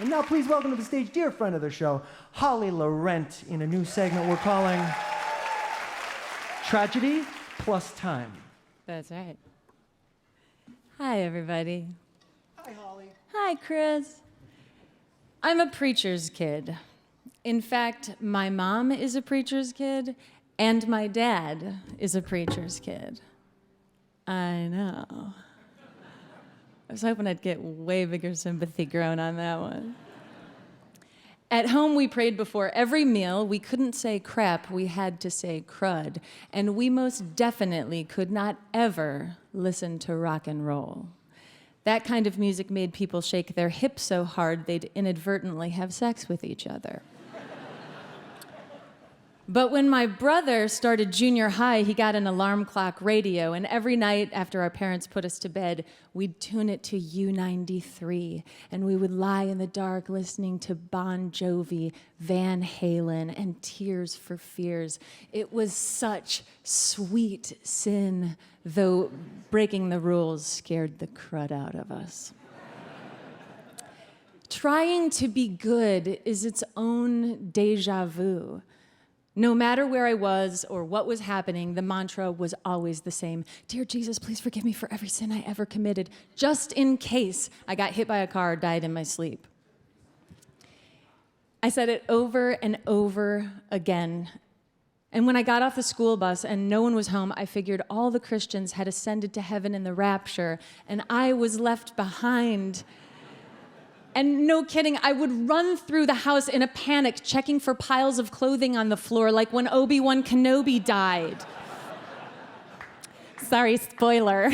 And now please welcome to the stage dear friend of the show, Holly Laurent, in a new segment we're calling Tragedy Plus Time. That's right. Hi, everybody. Hi, Holly. Hi, Chris. I'm a preacher's kid. In fact, my mom is a preacher's kid, and my dad is a preacher's kid. I know. I was hoping I'd get way bigger sympathy grown on that one. At home, we prayed before every meal. We couldn't say crap, we had to say crud. And we most definitely could not ever listen to rock and roll. That kind of music made people shake their hips so hard they'd inadvertently have sex with each other. But when my brother started junior high, he got an alarm clock radio, and every night after our parents put us to bed, we'd tune it to U93, and we would lie in the dark listening to Bon Jovi, Van Halen, and Tears for Fears. It was such sweet sin, though breaking the rules scared the crud out of us. Trying to be good is its own déjà vu. No matter where I was or what was happening, the mantra was always the same. Dear Jesus, please forgive me for every sin I ever committed, just in case I got hit by a car or died in my sleep. I said it over and over again. And when I got off the school bus and no one was home, I figured all the Christians had ascended to heaven in the rapture, and I was left behind. And no kidding, I would run through the house in a panic, checking for piles of clothing on the floor, like when Obi-Wan Kenobi died. Sorry, spoiler.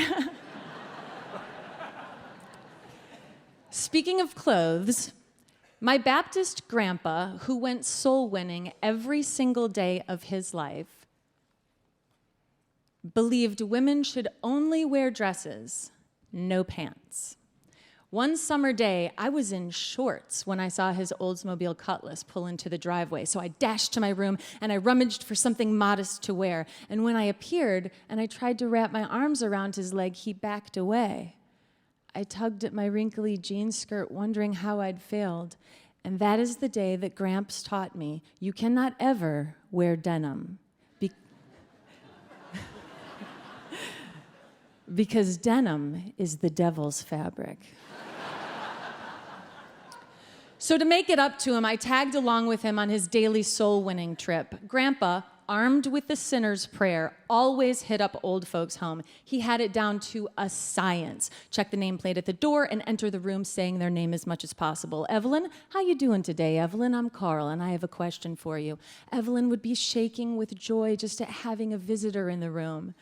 Speaking of clothes, my Baptist grandpa, who went soul winning every single day of his life, believed women should only wear dresses, no pants. One summer day, I was in shorts when I saw his Oldsmobile Cutlass pull into the driveway. So I dashed to my room and I rummaged for something modest to wear. And when I appeared and I tried to wrap my arms around his leg, he backed away. I tugged at my wrinkly jean skirt, wondering how I'd failed. And that is the day that Gramps taught me, you cannot ever wear denim. Because denim is the devil's fabric. So to make it up to him, I tagged along with him on his daily soul-winning trip. Grandpa, armed with the sinner's prayer, always hit up old folks' home. He had it down to a science. Check the nameplate at the door and enter the room saying their name as much as possible. Evelyn, how you doing today, Evelyn? I'm Carl, and I have a question for you. Evelyn would be shaking with joy just at having a visitor in the room.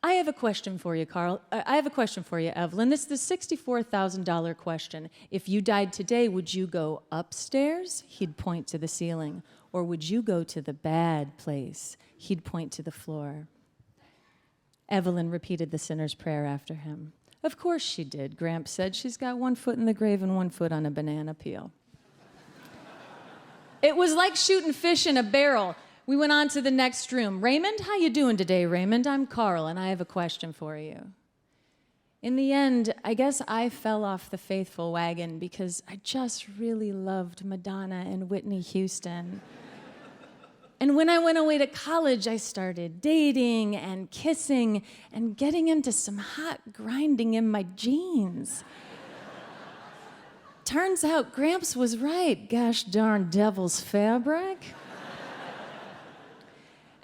I have a question for you, Carl. I have a question for you, Evelyn. This is the $64,000 question. If you died today, would you go upstairs? He'd point to the ceiling. Or would you go to the bad place? He'd point to the floor. Evelyn repeated the sinner's prayer after him. Of course she did, Gramps said. She's got one foot in the grave and one foot on a banana peel. It was like shooting fish in a barrel. We went on to the next room. Raymond, how you doing today, Raymond? I'm Carl, and I have a question for you. In the end, I guess I fell off the faithful wagon because I just really loved Madonna and Whitney Houston. And when I went away to college, I started dating and kissing and getting into some hot grinding in my jeans. Turns out Gramps was right, gosh darn devil's fabric.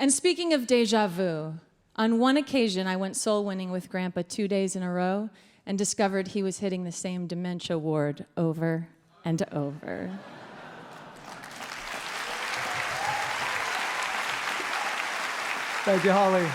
And speaking of déjà vu, on one occasion I went soul winning with Grandpa 2 days in a row and discovered he was hitting the same dementia ward over and over. Thank you, Holly.